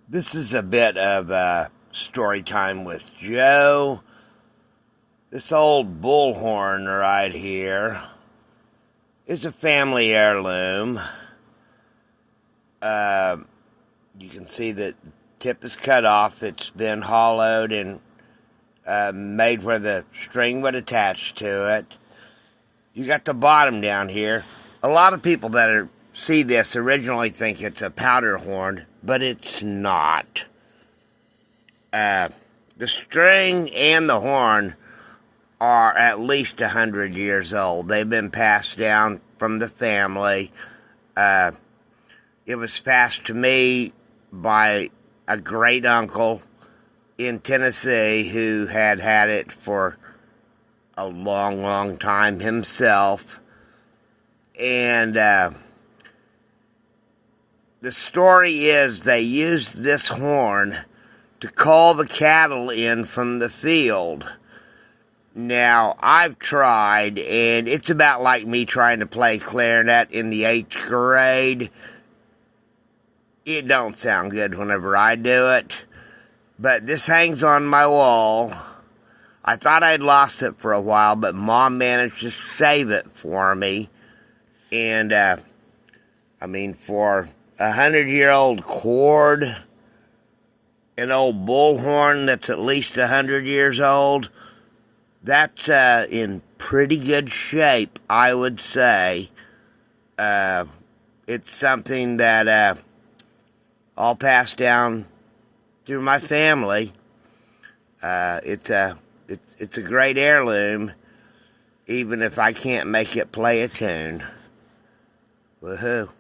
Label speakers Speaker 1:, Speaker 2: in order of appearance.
Speaker 1: This is a bit of story time with Joe. This old bullhorn right here is a family heirloom. You can see that the tip is cut off. It's been hollowed and made where the string would attach to it. You got the bottom down here. A lot of people that see this originally think it's a powder horn, but it's not. The string and the horn are at least 100 years old. They've been passed down from the family. It was passed to me by a great uncle in Tennessee who had it for a long, long time himself. And the story is they used this horn to call the cattle in from the field. Now, I've tried, and it's about like me trying to play clarinet in the 8th grade. It don't sound good whenever I do it, but this hangs on my wall. I thought I'd lost it for a while, but Mom managed to save it for me. And, for a 100-year-old cord, an old bullhorn that's at least 100 years old, that's in pretty good shape, I would say. It's something that all passed down through my family. It's a great heirloom, even if I can't make it play a tune. Woohoo.